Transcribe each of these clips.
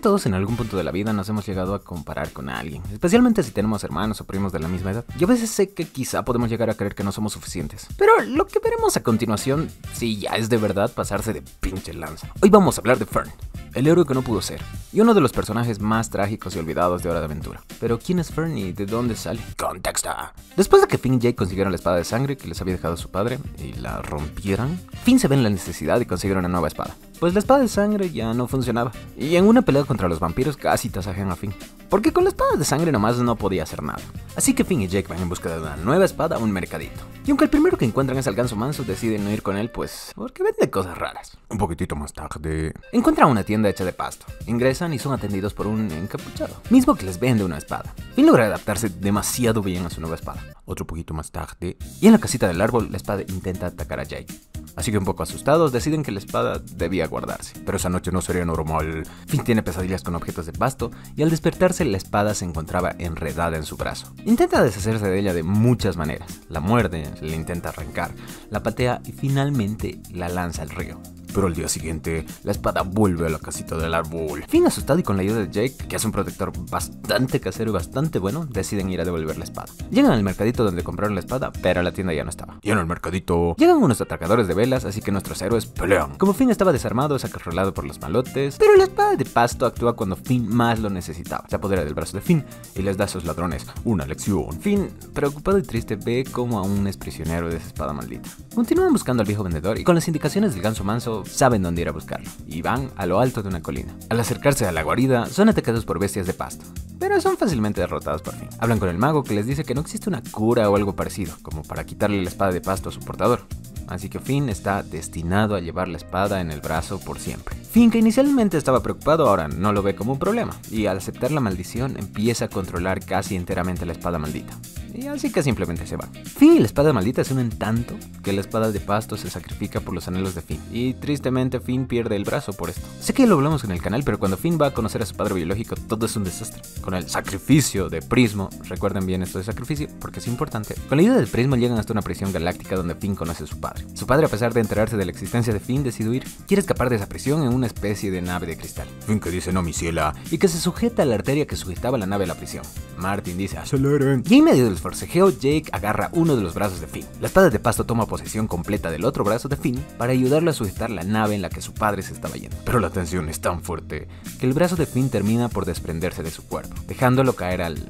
todos en algún punto de la vida nos hemos llegado a comparar con alguien, especialmente si tenemos hermanos o primos de la misma edad. Yo a veces sé que quizá podemos llegar a creer que no somos suficientes, pero lo que veremos a continuación sí ya es de verdad pasarse de pinche lanza. Hoy vamos a hablar de Fern, el héroe que no pudo ser, y uno de los personajes más trágicos y olvidados de Hora de Aventura. Pero ¿quién es Fern y de dónde sale? ¡Contexto! Después de que Finn y Jake consiguieron la espada de sangre que les había dejado su padre y la rompieran, Finn se ve en la necesidad de conseguir una nueva espada, pues la espada de sangre ya no funcionaba, y en una pelea contra los vampiros casi tasajean a Finn, porque con la espada de sangre nomás no podía hacer nada. Así que Finn y Jake van en busca de una nueva espada a un mercadito. Y aunque el primero que encuentran es al ganso manso, deciden no ir con él, pues porque vende cosas raras. Un poquitito más tarde encuentran una tienda hecha de pasto, ingresan y son atendidos por un encapuchado, mismo que les vende una espada. Finn logra adaptarse demasiado bien a su nueva espada. Otro poquito más tarde, y en la casita del árbol, la espada intenta atacar a Jake. Así que un poco asustados deciden que la espada debía guardarse. Pero esa noche no sería normal. Finn tiene pesadillas con objetos de pasto y al despertarse la espada se encontraba enredada en su brazo. Intenta deshacerse de ella de muchas maneras. La muerde, le intenta arrancar, la patea y finalmente la lanza al río. Pero al día siguiente, la espada vuelve a la casita del árbol. Finn, asustado y con la ayuda de Jake, que es un protector bastante casero y bastante bueno, deciden ir a devolver la espada. Llegan al mercadito donde compraron la espada, pero la tienda ya no estaba. Y en el mercadito llegan unos atracadores de velas, así que nuestros héroes pelean. Como Finn estaba desarmado, es acarreado por los malotes, pero la espada de pasto actúa cuando Finn más lo necesitaba. Se apodera del brazo de Finn y les da a sus ladrones una lección. Finn, preocupado y triste, ve cómo aún es prisionero de esa espada maldita. Continúan buscando al viejo vendedor y con las indicaciones del ganso manso saben dónde ir a buscarlo, y van a lo alto de una colina. Al acercarse a la guarida, son atacados por bestias de pasto, pero son fácilmente derrotados por Finn. Hablan con el mago, que les dice que no existe una cura o algo parecido, como para quitarle la espada de pasto a su portador. Así que Finn está destinado a llevar la espada en el brazo por siempre. Finn, que inicialmente estaba preocupado, ahora no lo ve como un problema, y al aceptar la maldición empieza a controlar casi enteramente la espada maldita. Y así que simplemente se va. Finn y la espada maldita se unen tanto que la espada de pasto se sacrifica por los anhelos de Finn. Y tristemente Finn pierde el brazo por esto. Sé que lo hablamos en el canal, pero cuando Finn va a conocer a su padre biológico todo es un desastre. Con el sacrificio de Prismo, recuerden bien esto de sacrificio porque es importante. Con la ayuda del Prismo llegan hasta una prisión galáctica donde Finn conoce a su padre. Su padre, a pesar de enterarse de la existencia de Finn, decide huir. Quiere escapar de esa prisión en una especie de nave de cristal. Finn que dice no mi ciela y que se sujeta a la arteria que sujetaba la nave a la prisión. Martin dice aceleren. Y en medio del forcejeo, Jake agarra uno de los brazos de Finn. La espada de pasto toma posesión completa del otro brazo de Finn para ayudarle a sujetar la nave en la que su padre se estaba yendo. Pero la tensión es tan fuerte que el brazo de Finn termina por desprenderse de su cuerpo, dejándolo caer al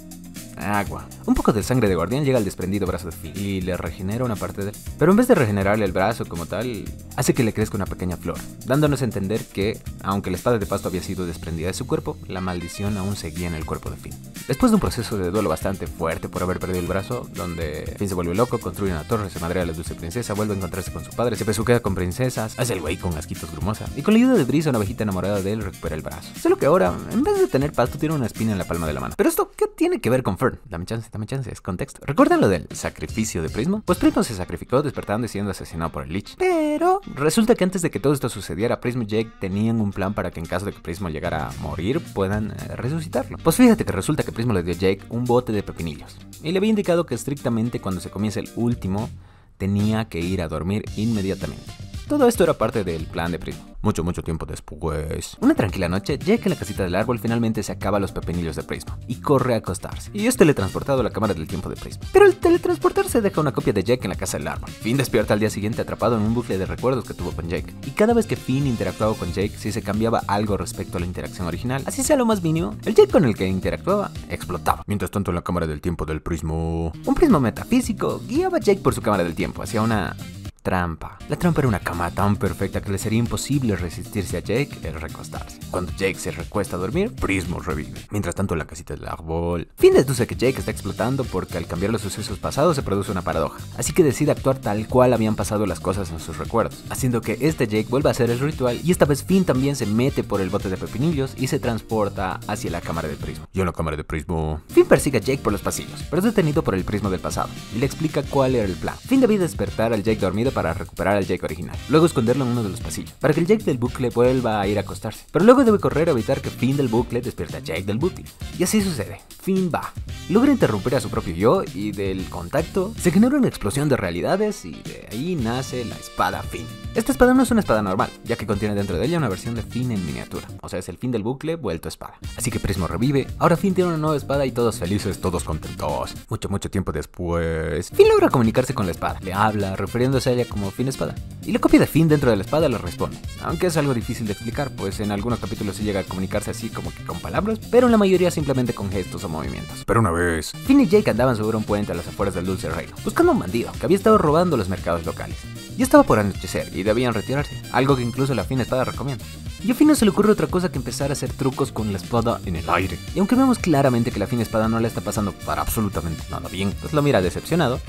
agua. Un poco de sangre de guardián llega al desprendido brazo de Finn y le regenera una parte de él. Pero en vez de regenerarle el brazo como tal, hace que le crezca una pequeña flor, dándonos a entender que, aunque la espada de pasto había sido desprendida de su cuerpo, la maldición aún seguía en el cuerpo de Finn. Después de un proceso de duelo bastante fuerte por haber perdido el brazo, donde Finn se vuelve loco, construye una torre, se madrea a la dulce princesa, vuelve a encontrarse con su padre, se besuquea con princesas, hace el güey con asquitos grumosa, y con la ayuda de Brisa, una abejita enamorada de él, recupera el brazo. Solo que ahora, en vez de tener pasto, tiene una espina en la palma de la mano. Pero esto, ¿qué tiene que ver con Fern? Dame chance, es contexto. ¿Recuerdan lo del sacrificio de Prismo? Pues Prismo se sacrificó despertando y siendo asesinado por el Lich. Pero resulta que antes de que todo esto sucediera, Prismo y Jake tenían un plan para que en caso de que Prismo llegara a morir, puedan resucitarlo. Pues fíjate que resulta que Prismo le dio a Jake un bote de pepinillos. Y le había indicado que estrictamente cuando se comience el último, tenía que ir a dormir inmediatamente. Todo esto era parte del plan de Prismo. Mucho tiempo después, una tranquila noche, Jake en la casita del árbol finalmente se acaba los pepinillos de Prismo y corre a acostarse. Y es teletransportado a la cámara del tiempo de Prismo. Pero al teletransportarse deja una copia de Jake en la casa del árbol. Finn despierta al día siguiente atrapado en un bucle de recuerdos que tuvo con Jake. Y cada vez que Finn interactuaba con Jake, si se cambiaba algo respecto a la interacción original, así sea lo más mínimo, el Jake con el que interactuaba explotaba. Mientras tanto en la cámara del tiempo del Prismo, un Prismo metafísico guiaba a Jake por su cámara del tiempo hacia una trampa. La trampa era una cama tan perfecta que le sería imposible resistirse a Jake el recostarse. Cuando Jake se recuesta a dormir, Prismo revive. Mientras tanto en la casita del árbol, Finn deduce que Jake está explotando porque al cambiar los sucesos pasados se produce una paradoja. Así que decide actuar tal cual habían pasado las cosas en sus recuerdos, haciendo que este Jake vuelva a hacer el ritual y esta vez Finn también se mete por el bote de pepinillos y se transporta hacia la cámara del Prismo. Y en la cámara de Prismo, Finn persigue a Jake por los pasillos, pero es detenido por el Prismo del pasado y le explica cuál era el plan. Finn debía despertar al Jake dormido para recuperar al Jake original, luego esconderlo en uno de los pasillos, para que el Jake del bucle vuelva a ir a acostarse. Pero luego debe correr a evitar que Finn del bucle despierte a Jake del bucle. Y así sucede. Finn va. Logra interrumpir a su propio yo y del contacto se genera una explosión de realidades y de ahí nace la espada Finn. Esta espada no es una espada normal, ya que contiene dentro de ella una versión de Finn en miniatura, o sea, es el Finn del bucle vuelto espada. Así que Prismo revive, ahora Finn tiene una nueva espada y todos felices, todos contentos. Mucho tiempo después, Finn logra comunicarse con la espada, le habla, refiriéndose a ella como Finn espada. Y la copia de Finn dentro de la espada le responde, aunque es algo difícil de explicar, pues en algunos capítulos sí llega a comunicarse así como que con palabras, pero en la mayoría simplemente con gestos o movimientos. Pero una vez, Finn y Jake andaban sobre un puente a las afueras del Dulce Reino, buscando a un bandido que había estado robando los mercados locales. Ya estaba por anochecer y debían retirarse, algo que incluso la Finn espada recomienda. Y a Finn no se le ocurre otra cosa que empezar a hacer trucos con la espada en el aire. Y aunque vemos claramente que la Finn espada no le está pasando para absolutamente nada bien, pues lo mira decepcionado,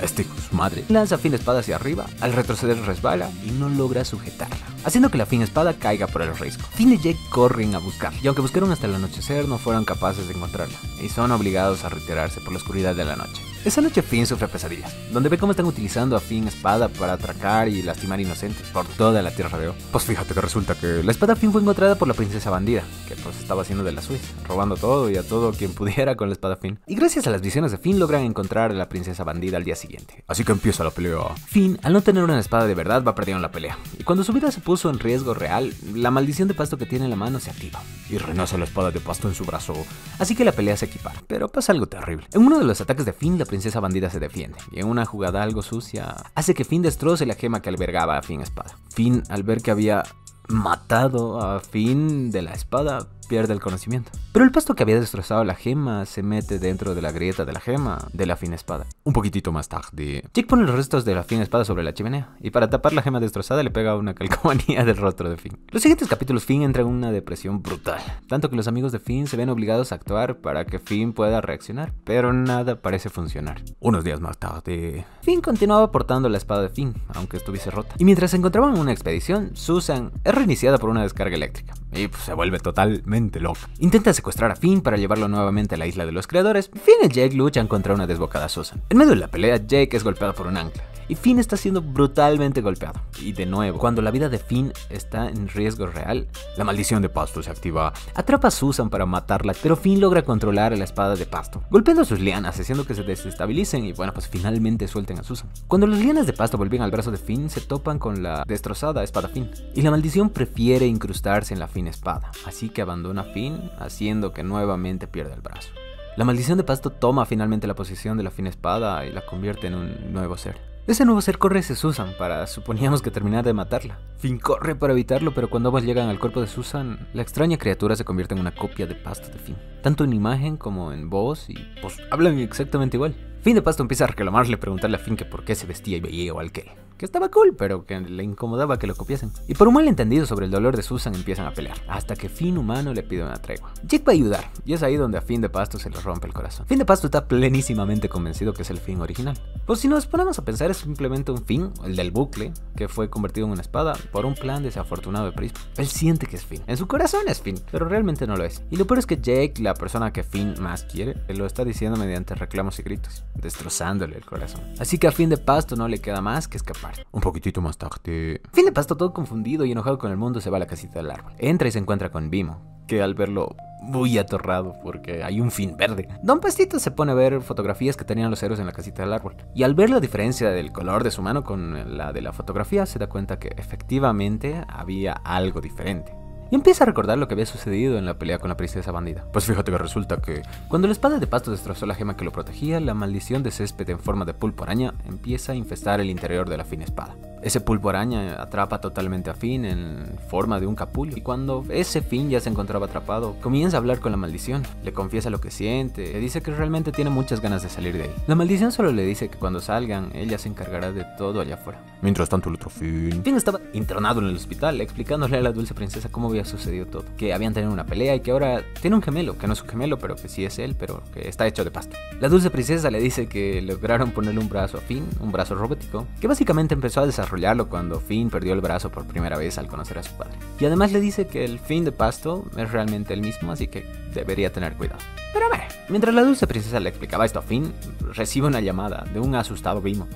su madre, lanza a Finn espada hacia arriba, al retroceder resbala y no logra sujetarla, haciendo que la Finn espada caiga por el risco. Finn y Jake corren a buscarla, y aunque buscaron hasta el anochecer no fueron capaces de encontrarla, y son obligados a retirarse por la oscuridad de la noche. Esa noche Finn sufre pesadillas, donde ve cómo están utilizando a Finn espada para atracar y lastimar inocentes por toda la tierra de O. Pues fíjate que resulta que la espada Finn fue encontrada por la princesa bandida, que pues estaba haciendo de la suya, robando todo y a todo quien pudiera con la espada Finn. Y gracias a las visiones de Finn logran encontrar a la princesa bandida al día siguiente. Así que empieza la pelea. Finn, al no tener una espada de verdad, va perdiendo la pelea. Y cuando su vida se puso en riesgo real, la maldición de pasto que tiene en la mano se activa. Y renace la espada de pasto en su brazo. Así que la pelea se equipara. Pero pasa algo terrible. En uno de los ataques de Finn, la princesa bandida se defiende. Y en una jugada algo sucia, hace que Finn destroce la gema que albergaba a Finn espada. Finn, al ver que había matado a Finn de la espada, pierde el conocimiento. Pero el pasto que había destrozado la gema se mete dentro de la grieta de la gema de la Finn espada. Un poquitito más tarde, Jake pone los restos de la Finn espada sobre la chimenea y para tapar la gema destrozada le pega una calcomanía del rostro de Finn. Los siguientes capítulos Finn entra en una depresión brutal, tanto que los amigos de Finn se ven obligados a actuar para que Finn pueda reaccionar, pero nada parece funcionar. Unos días más tarde, Finn continuaba portando la espada de Finn, aunque estuviese rota. Y mientras se encontraban en una expedición, Susan es reiniciada por una descarga eléctrica y pues, se vuelve totalmente loca. Intenta secuestrar a Finn para llevarlo nuevamente a la isla de los creadores. Finn y Jake luchan contra una desbocada Susan. En medio de la pelea, Jake es golpeado por un ancla y Finn está siendo brutalmente golpeado. Y de nuevo, cuando la vida de Finn está en riesgo real, la maldición de pasto se activa. Atrapa a Susan para matarla, pero Finn logra controlar a la espada de pasto, golpeando a sus lianas, haciendo que se desestabilicen y bueno, pues finalmente suelten a Susan. Cuando las lianas de pasto vuelven al brazo de Finn, se topan con la destrozada espada Finn. Y la maldición prefiere incrustarse en la Finn espada, así que abandona a Finn, haciendo que nuevamente pierda el brazo. La maldición de pasto toma finalmente la posesión de la Finn espada y la convierte en un nuevo ser. Ese nuevo ser corre hacia Susan para, suponíamos que terminar de matarla. Finn corre para evitarlo, pero cuando ambos llegan al cuerpo de Susan, la extraña criatura se convierte en una copia de pasto de Finn. Tanto en imagen como en voz y pues hablan exactamente igual. Finn de pasto empieza a reclamarle, preguntarle a Finn que por qué se vestía y veía igual que él. Que estaba cool, pero que le incomodaba que lo copiasen. Y por un malentendido sobre el dolor de Susan empiezan a pelear, hasta que Finn humano le pide una tregua. Jake va a ayudar, y es ahí donde a Finn de pasto se le rompe el corazón. Finn de pasto está plenísimamente convencido que es el Finn original. Pues si nos ponemos a pensar, es simplemente un Finn, el del bucle, que fue convertido en una espada por un plan desafortunado de Prismo. Él siente que es Finn, en su corazón es Finn, pero realmente no lo es. Y lo peor es que Jake, la persona que Finn más quiere, lo está diciendo mediante reclamos y gritos, destrozándole el corazón. Así que a Finn de pasto no le queda más que escapar. Un poquitito más tarde, Finn de pasto, todo confundido y enojado con el mundo, se va a la casita del árbol. Entra y se encuentra con Vimo, que al verlo muy atorrado porque hay un Finn verde, Don Pastito se pone a ver fotografías que tenían los héroes en la casita del árbol. Y al ver la diferencia del color de su mano con la de la fotografía, se da cuenta que efectivamente había algo diferente. Y empieza a recordar lo que había sucedido en la pelea con la princesa bandida. Pues fíjate que resulta que cuando la espada de pasto destrozó la gema que lo protegía, la maldición de césped en forma de pulpo araña empieza a infestar el interior de la Finn espada. Ese pulpo araña atrapa totalmente a Finn en forma de un capullo. Y cuando ese Finn ya se encontraba atrapado, comienza a hablar con la maldición. Le confiesa lo que siente, le dice que realmente tiene muchas ganas de salir de ahí. La maldición solo le dice que cuando salgan, ella se encargará de todo allá afuera. Mientras tanto, el otro Finn estaba internado en el hospital, explicándole a la dulce princesa cómo había sucedido todo. Que habían tenido una pelea y que ahora tiene un gemelo, que no es un gemelo, pero que sí es él, pero que está hecho de pasto. La dulce princesa le dice que lograron ponerle un brazo a Finn, un brazo robótico, que básicamente empezó a desarrollarlo cuando Finn perdió el brazo por primera vez al conocer a su padre. Y además le dice que el Finn de pasto es realmente el mismo, así que debería tener cuidado. Pero mientras la dulce princesa le explicaba esto a Finn, recibe una llamada de un asustado Vimo,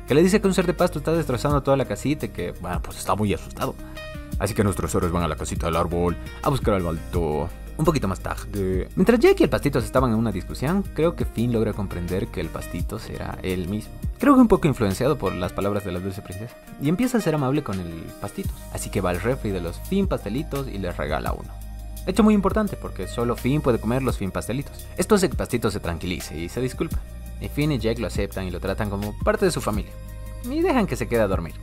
que le dice que un ser de pasto está destrozando toda la casita y que, bueno, pues está muy asustado. Así que nuestros héroes van a la casita del árbol a buscar al maldito. Un poquito más tarde, mientras Jake y el Pastitos estaban en una discusión, creo que Finn logra comprender que el Pastitos era él mismo. Creo que un poco influenciado por las palabras de la dulce princesa. Y empieza a ser amable con el Pastitos. Así que va al refri de los Finn pastelitos y les regala uno. Hecho muy importante porque solo Finn puede comer los Finn pastelitos. Esto hace que Pastitos se tranquilice y se disculpa. Y Finn y Jake lo aceptan y lo tratan como parte de su familia. Y dejan que se quede a dormir.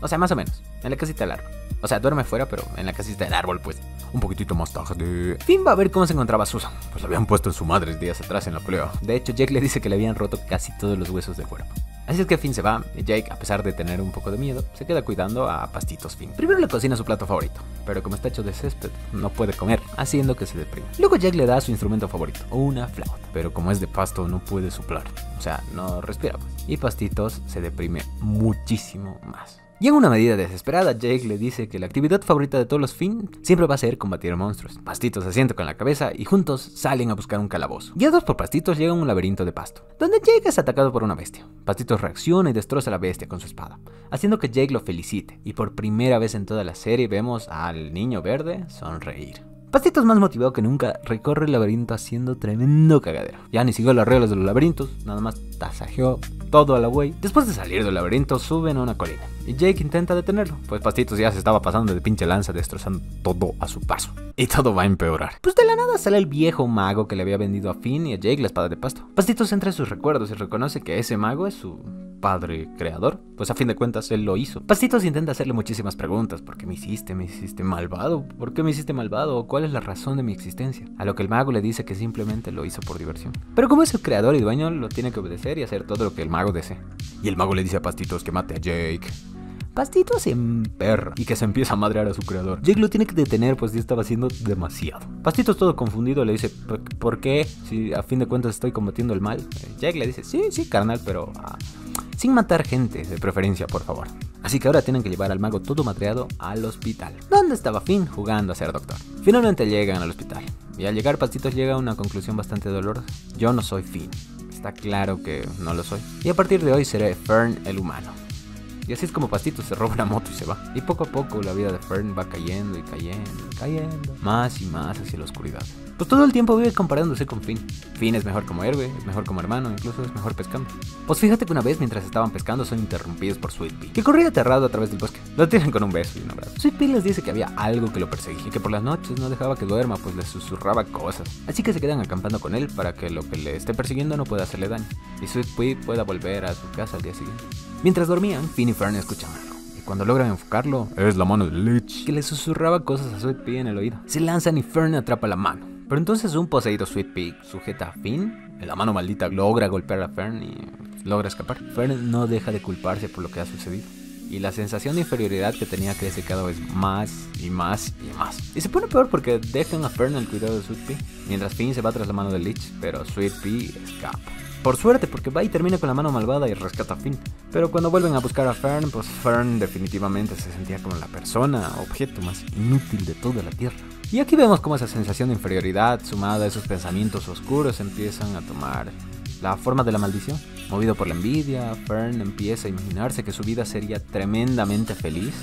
O sea, más o menos, en la casita del árbol. O sea, duerme fuera, pero en la casita del árbol, pues. Un poquitito más tarde. Finn va a ver cómo se encontraba Susan. Pues lo habían puesto en su madre días atrás en la pelea. De hecho, Jake le dice que le habían roto casi todos los huesos del cuerpo. Así es que Finn se va, y Jake, a pesar de tener un poco de miedo, se queda cuidando a Pastitos Finn. Primero le cocina su plato favorito, pero como está hecho de césped, no puede comer, haciendo que se deprime. Luego Jake le da su instrumento favorito, una flauta, pero como es de pasto no puede soplar, o sea, no respira. Y Pastitos se deprime muchísimo más. Y en una medida desesperada, Jake le dice que la actividad favorita de todos los Finn siempre va a ser combatir monstruos. Pastitos se sienta con la cabeza y juntos salen a buscar un calabozo. Guiados por Pastitos llegan a un laberinto de pasto, donde Jake es atacado por una bestia. Pastitos reacciona y destroza a la bestia con su espada, haciendo que Jake lo felicite. Y por primera vez en toda la serie vemos al niño verde sonreír. Pastitos, más motivado que nunca, recorre el laberinto haciendo tremendo cagadero. Ya ni siguió las reglas de los laberintos, nada más tasajeó todo a la güey. Después de salir del laberinto, suben a una colina y Jake intenta detenerlo, pues Pastitos ya se estaba pasando de pinche lanza, destrozando todo a su paso. Y todo va a empeorar. Pues de la nada sale el viejo mago que le había vendido a Finn y a Jake la espada de pasto. Pastitos entra en sus recuerdos y reconoce que ese mago es su padre creador, pues a fin de cuentas él lo hizo. Pastitos intenta hacerle muchísimas preguntas. ¿Por qué me hiciste? ¿Me hiciste malvado? ¿Por qué me hiciste malvado? ¿Cuál es la razón de mi existencia? A lo que el mago le dice que simplemente lo hizo por diversión. Pero como es el creador y dueño, lo tiene que obedecer y hacer todo lo que el mago desee. Y el mago le dice a Pastitos que mate a Jake. Pastitos se emperra y que se empieza a madrear a su creador. Jake lo tiene que detener, pues ya estaba haciendo demasiado. Pastitos, todo confundido, le dice: ¿por qué? Si a fin de cuentas estoy combatiendo el mal. Jake le dice: sí, carnal, pero sin matar gente, de preferencia, por favor. Así que ahora tienen que llevar al mago todo madreado al hospital, donde estaba Finn jugando a ser doctor. Finalmente llegan al hospital, y al llegar Pastitos llega a una conclusión bastante dolorosa. Yo no soy Finn. Está claro que no lo soy. Y a partir de hoy seré Fern el humano. Y así es como Pastitos se roba una moto y se va. Y poco a poco la vida de Fern va cayendo y cayendo y cayendo, más y más hacia la oscuridad. Pues todo el tiempo vive comparándose con Finn. Finn es mejor como héroe, es mejor como hermano, incluso es mejor pescando. Pues fíjate que una vez mientras estaban pescando son interrumpidos por Sweet Pea, que corría aterrado a través del bosque. Lo tiran con un beso y un abrazo. Sweet Pea les dice que había algo que lo perseguía y que por las noches no dejaba que duerma, pues le susurraba cosas. Así que se quedan acampando con él para que lo que le esté persiguiendo no pueda hacerle daño y Sweet Pea pueda volver a su casa al día siguiente. Mientras dormían, Finn y Fern escuchan algo. Y cuando logran enfocarlo, es la mano de Lich, que le susurraba cosas a Sweet Pea en el oído. Se lanzan y Fern atrapa la mano. Pero entonces un poseído Sweet Pea sujeta a Finn, y la mano maldita logra golpear a Fern y logra escapar. Fern no deja de culparse por lo que ha sucedido. Y la sensación de inferioridad que tenía crece cada vez más y más y más. Y se pone peor porque dejan a Fern al cuidado de Sweet Pea, mientras Finn se va tras la mano de Lich, pero Sweet Pea escapa. Por suerte, porque va y termina con la mano malvada y rescata a Finn. Pero cuando vuelven a buscar a Fern, pues Fern definitivamente se sentía como la persona, objeto más inútil de toda la Tierra. Y aquí vemos cómo esa sensación de inferioridad, sumada a esos pensamientos oscuros, empiezan a tomar la forma de la maldición. Movido por la envidia, Fern empieza a imaginarse que su vida sería tremendamente feliz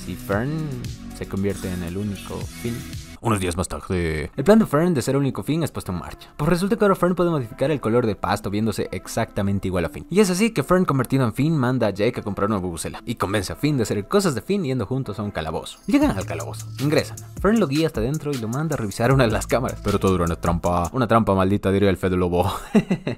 si Fern se convierte en el único Finn. Unos días más tarde, el plan de Fern de ser el único Finn es puesto en marcha. Pues resulta que ahora Fern puede modificar el color del pasto viéndose exactamente igual a Finn. Y es así que Fern, convertido en Finn, manda a Jake a comprar una bubucela y convence a Finn de hacer cosas de Finn yendo juntos a un calabozo. Llegan al calabozo, ingresan. Fern lo guía hasta dentro y lo manda a revisar una de las cámaras. Pero todo era una trampa maldita, diría el Fede Lobo.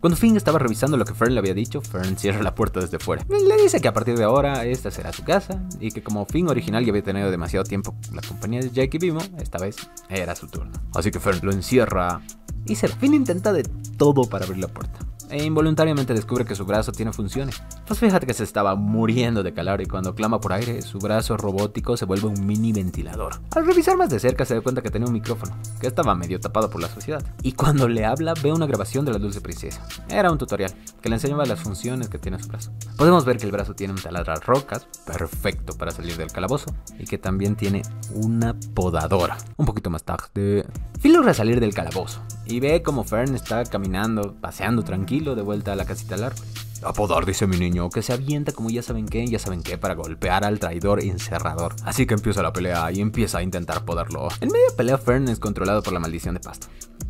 Cuando Finn estaba revisando lo que Fern le había dicho, Fern cierra la puerta desde fuera. Le dice que a partir de ahora esta será su casa y que como Finn original ya había tenido demasiado tiempo la compañía de Jake y Bimo, esta vez era su turno. Así que Fern lo encierra y se va. Finn intenta de todo para abrir la puerta e involuntariamente descubre que su brazo tiene funciones. Pues fíjate que se estaba muriendo de calor y cuando clama por aire, su brazo robótico se vuelve un mini ventilador. Al revisar más de cerca se da cuenta que tenía un micrófono. que estaba medio tapado por la sociedad. Y cuando le habla, ve una grabación de la dulce princesa. Era un tutorial que le enseñaba las funciones que tiene su brazo. Podemos ver que el brazo tiene un taladrar rocas, perfecto para salir del calabozo, y que también tiene una podadora. Un poquito más tarde, Finn logra salir del calabozo y ve como Fern está caminando, paseando tranquilo de vuelta a la casita del árbol. A podar, dice mi niño, que se avienta como ya saben qué, para golpear al traidor encerrador. Así que empieza la pelea y empieza a intentar podarlo. En medio de pelea, Fern es controlado por la maldición de Pasto.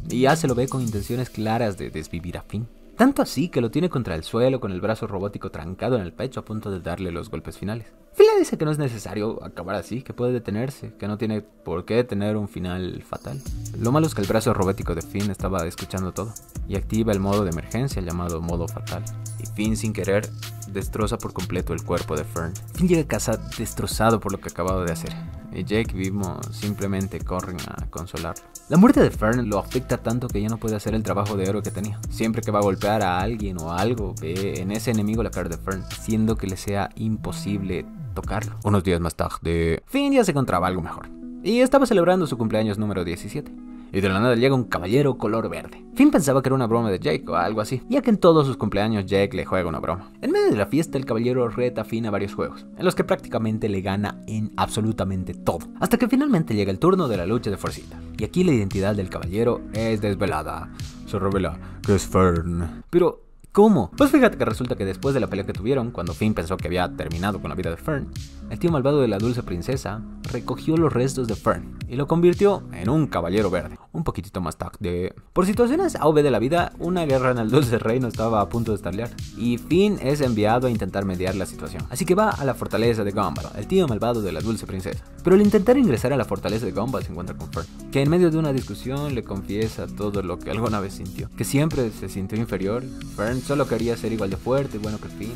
Y ya se lo ve con intenciones claras de desvivir a Finn. Tanto así que lo tiene contra el suelo con el brazo robótico trancado en el pecho a punto de darle los golpes finales. Finn le dice que no es necesario acabar así, que puede detenerse, que no tiene por qué tener un final fatal. Lo malo es que el brazo robótico de Finn estaba escuchando todo y activa el modo de emergencia llamado modo fatal. Y Finn, sin querer, destroza por completo el cuerpo de Fern. Finn llega a casa destrozado por lo que acababa de hacer. Y Jake y Vimo simplemente corren a consolarlo. La muerte de Fern lo afecta tanto que ya no puede hacer el trabajo de héroe que tenía. Siempre que va a golpear a alguien o algo, ve en ese enemigo la cara de Fern, haciendo que le sea imposible tocarlo. Unos días más tarde, Finn ya se encontraba algo mejor y estaba celebrando su cumpleaños número 17. Y de la nada llega un caballero color verde. Finn pensaba que era una broma de Jake o algo así, ya que en todos sus cumpleaños Jake le juega una broma. En medio de la fiesta, el caballero reta a Finn a varios juegos, en los que prácticamente le gana en absolutamente todo. Hasta que finalmente llega el turno de la lucha de fuercita. Y aquí la identidad del caballero es desvelada. Se revela que es Fern. Pero ¿cómo? Pues fíjate que resulta que después de la pelea que tuvieron, cuando Finn pensó que había terminado con la vida de Fern, el tío malvado de la dulce princesa recogió los restos de Fern y lo convirtió en un caballero verde. Un poquitito más tarde, por situaciones A o B de la vida, una guerra en el dulce reino estaba a punto de estallar y Finn es enviado a intentar mediar la situación. Así que va a la fortaleza de Gumball, el tío malvado de la dulce princesa. Pero al intentar ingresar a la fortaleza de Gumball se encuentra con Fern, que en medio de una discusión le confiesa todo lo que alguna vez sintió, que siempre se sintió inferior. Fern solo quería ser igual de fuerte y bueno que Finn,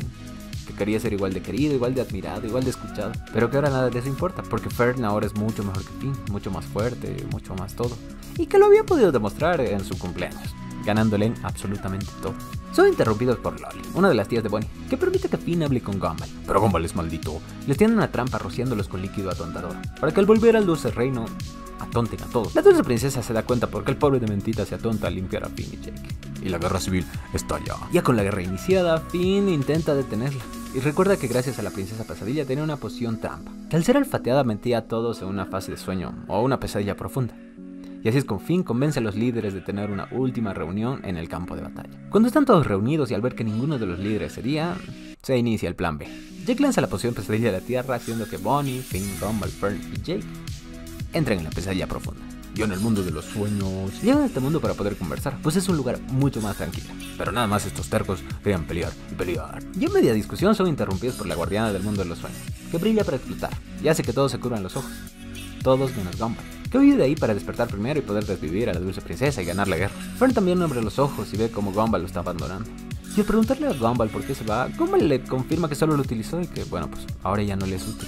que quería ser igual de querido, igual de admirado, igual de escuchado, pero que ahora nada de eso importa, porque Fern ahora es mucho mejor que Finn, mucho más fuerte, mucho más todo, y que lo había podido demostrar en su cumpleaños, ganándole en absolutamente todo. Son interrumpidos por Loli, una de las tías de Bonnie, que permite que Finn hable con Gumball, pero Gumball es maldito. Les tienen una trampa rociándolos con líquido atontador, para que al volver al dulce reino atonten a todos. La dulce princesa se da cuenta porque el pobre de mentita se atonta al limpiar a Finn y Jake. Y la guerra civil estalla. Ya con la guerra iniciada, Finn intenta detenerla. Y recuerda que gracias a la princesa pesadilla tenía una poción trampa, que al ser olfateada metía a todos en una fase de sueño o una pesadilla profunda. Y así es como Finn convence a los líderes de tener una última reunión en el campo de batalla. Cuando están todos reunidos y al ver que ninguno de los líderes cedía, se inicia el plan B. Jake lanza la poción pesadilla a la tierra, haciendo que Bonnie, Finn, Gumball, Fern y Jake entren en la pesadilla profunda. Y en el mundo de los sueños llegan a este mundo para poder conversar, pues es un lugar mucho más tranquilo. Pero nada más estos tercos querían pelear y pelear. Y en media discusión son interrumpidos por la guardiana del mundo de los sueños, que brilla para explotar y hace que todos se cubran los ojos. Todos menos Gumball, que huye de ahí para despertar primero y poder desvivir a la dulce princesa y ganar la guerra. Fern también abre los ojos y ve como Gumball lo está abandonando. Y al preguntarle a Gumball por qué se va, Gumball le confirma que solo lo utilizó y que, bueno, pues ahora ya no le es útil,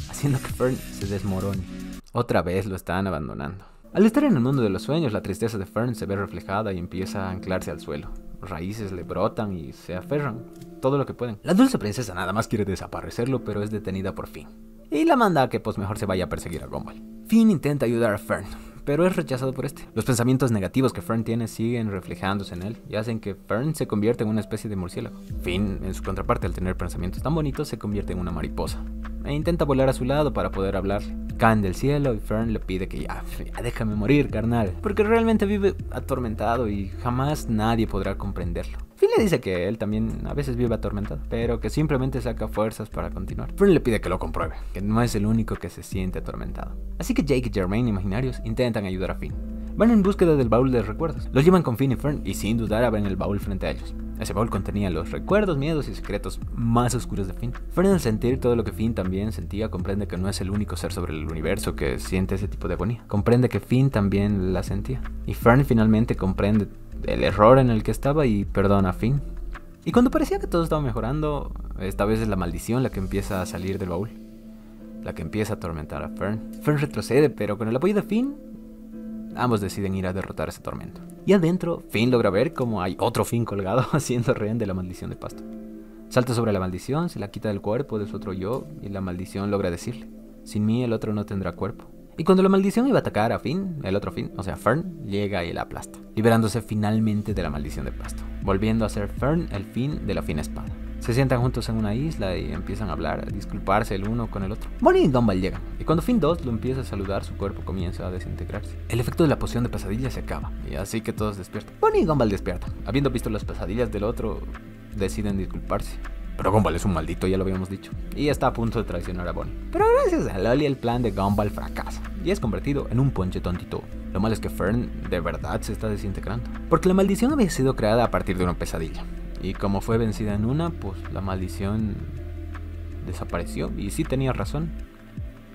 haciendo que Fern se desmorone. Otra vez lo están abandonando. Al estar en el mundo de los sueños, la tristeza de Fern se ve reflejada y empieza a anclarse al suelo. Raíces le brotan y se aferran todo lo que pueden. La dulce princesa nada más quiere desaparecerlo, pero es detenida por Finn y la manda a que pues mejor se vaya a perseguir a Gumball. Finn intenta ayudar a Fern, pero es rechazado por este. Los pensamientos negativos que Fern tiene siguen reflejándose en él y hacen que Fern se convierta en una especie de murciélago. Finn, en su contraparte, al tener pensamientos tan bonitos, se convierte en una mariposa e intenta volar a su lado para poder hablarle. Caen del cielo y Fern le pide que ya déjame morir, carnal, porque realmente vive atormentado y jamás nadie podrá comprenderlo. Finn le dice que él también a veces vive atormentado, pero que simplemente saca fuerzas para continuar. Fern le pide que lo compruebe, que no es el único que se siente atormentado. Así que Jake y Jermaine, imaginarios, intentan ayudar a Finn. Van en búsqueda del baúl de recuerdos. Los llevan con Finn y Fern y sin dudar abren el baúl frente a ellos. Ese baúl contenía los recuerdos, miedos y secretos más oscuros de Finn. Fern, al sentir todo lo que Finn también sentía, comprende que no es el único ser sobre el universo que siente ese tipo de agonía. Comprende que Finn también la sentía. Y Fern finalmente comprende el error en el que estaba y perdona a Finn. Y cuando parecía que todo estaba mejorando, esta vez es la maldición la que empieza a salir del baúl, la que empieza a atormentar a Fern. Fern retrocede, pero con el apoyo de Finn, ambos deciden ir a derrotar ese tormento. Y adentro, Finn logra ver cómo hay otro Finn colgado haciendo rehén de la maldición de Pasto. Salta sobre la maldición, se la quita del cuerpo de su otro yo y la maldición logra decirle: sin mí el otro no tendrá cuerpo. Y cuando la maldición iba a atacar a Finn, el otro Finn, o sea Fern, llega y la aplasta, liberándose finalmente de la maldición de pasto, volviendo a ser Fern el Finn de la fina espada. Se sientan juntos en una isla y empiezan a hablar, a disculparse el uno con el otro. Bonnie y Gumball llegan, y cuando Finn 2 lo empieza a saludar, su cuerpo comienza a desintegrarse. El efecto de la poción de pesadilla se acaba, y así que todos despiertan. Bonnie y Gumball despiertan. Habiendo visto las pesadillas del otro, deciden disculparse. Pero Gumball es un maldito, ya lo habíamos dicho, y está a punto de traicionar a Bonnie. Pero gracias a Loli el plan de Gumball fracasa, y es convertido en un ponche tontito. Lo malo es que Fern de verdad se está desintegrando, porque la maldición había sido creada a partir de una pesadilla. Y como fue vencida en una, pues la maldición desapareció. Y sí tenía razón.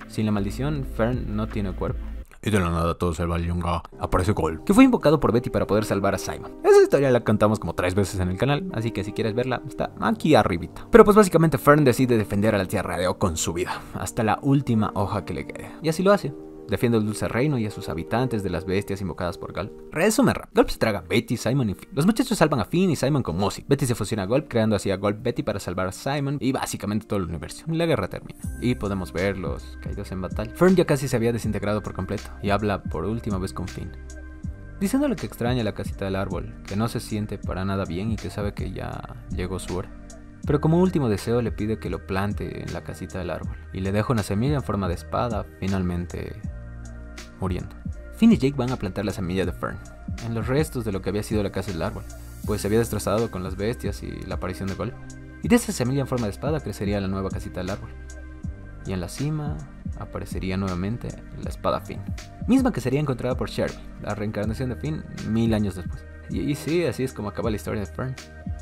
Sin la maldición, Fern no tiene cuerpo. Y de la nada todo se va al yunga. Aparece Gold, que fue invocado por Betty para poder salvar a Simon. Esa historia la contamos como 3 veces en el canal, así que si quieres verla, está aquí arribita. Pero pues básicamente Fern decide defender a la Tierra de O con su vida, hasta la última hoja que le quede. Y así lo hace. Defiende el dulce reino y a sus habitantes de las bestias invocadas por Gulp. Resumen rap. Gulp se traga a Betty, Simon y Finn. Los muchachos salvan a Finn y Simon con Mossy. Betty se fusiona a Gulp, creando así a Gulp Betty para salvar a Simon y básicamente todo el universo. La guerra termina. Y podemos ver los caídos en batalla. Fern ya casi se había desintegrado por completo y habla por última vez con Finn, diciéndole que extraña la casita del árbol, que no se siente para nada bien y que sabe que ya llegó su hora. Pero como último deseo le pide que lo plante en la casita del árbol y le deja una semilla en forma de espada, finalmente muriendo. Finn y Jake van a plantar la semilla de Fern en los restos de lo que había sido la casa del árbol, pues se había destrozado con las bestias y la aparición de Gulp. Y de esa semilla en forma de espada crecería la nueva casita del árbol. Y en la cima aparecería nuevamente la espada Finn, misma que sería encontrada por Sherry, la reencarnación de Finn 1000 años después. Y sí, así es como acaba la historia de Fern.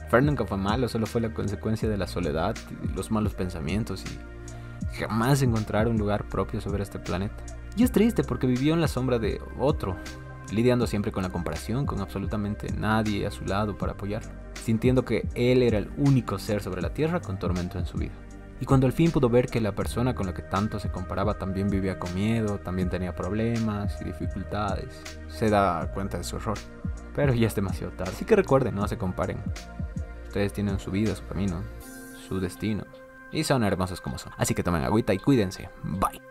Fern nunca fue malo, solo fue la consecuencia de la soledad y los malos pensamientos y jamás encontrar un lugar propio sobre este planeta. Y es triste porque vivió en la sombra de otro, lidiando siempre con la comparación, con absolutamente nadie a su lado para apoyarlo, sintiendo que él era el único ser sobre la Tierra con tormento en su vida. Y cuando al fin pudo ver que la persona con la que tanto se comparaba también vivía con miedo, también tenía problemas y dificultades, se da cuenta de su error. Pero ya es demasiado tarde, así que recuerden, no se comparen. Ustedes tienen su vida, su camino, su destino, y son hermosos como son. Así que tomen agüita y cuídense. Bye.